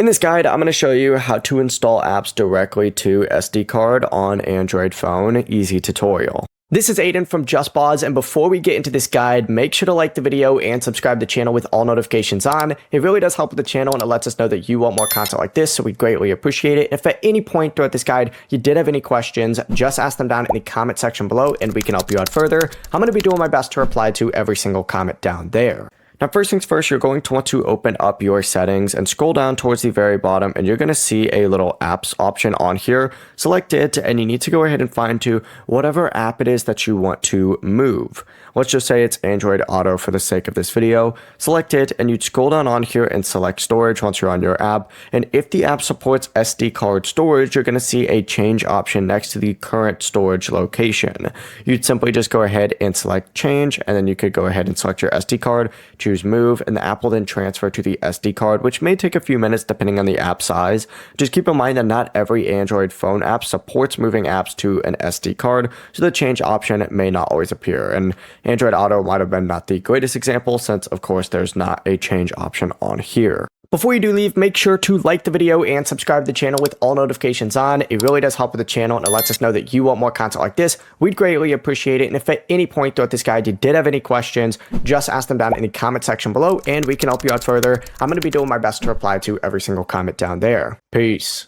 In this guide, I'm going to show you how to install apps directly to SD card on Android phone. Easy tutorial. This is Aiden from JustBoz, and before we get into this guide, make sure to like the video and subscribe to the channel with all notifications on. It really does help with the channel and it lets us know that you want more content like this, so we greatly appreciate it. If at any point throughout this guide you did have any questions, just ask them down in the comment section below and we can help you out further. I'm going to be doing my best to reply to every single comment down there. Now, first things first, you're going to want to open up your settings and scroll down towards the very bottom, and you're going to see a little apps option on here. Select it, and you need to go ahead and find to whatever app it is that you want to move. Let's just say it's Android Auto for the sake of this video. Select it, and you'd scroll down on here and select storage once you're on your app. And if the app supports SD card storage, you're going to see a change option next to the current storage location. You'd simply just go ahead and select change, and then you could go ahead and select your SD card, choose move, and the app will then transfer to the SD card, which may take a few minutes depending on the app size. Just keep in mind that not every Android phone app supports moving apps to an SD card, so the change option may not always appear. And Android Auto might have been not the greatest example since, of course, there's not a change option on here. Before you do leave, make sure to like the video and subscribe to the channel with all notifications on. It really does help with the channel and it lets us know that you want more content like this. We'd greatly appreciate it. And if at any point throughout this guide you did have any questions, just ask them down in the comment section below and we can help you out further. I'm going to be doing my best to reply to every single comment down there. Peace.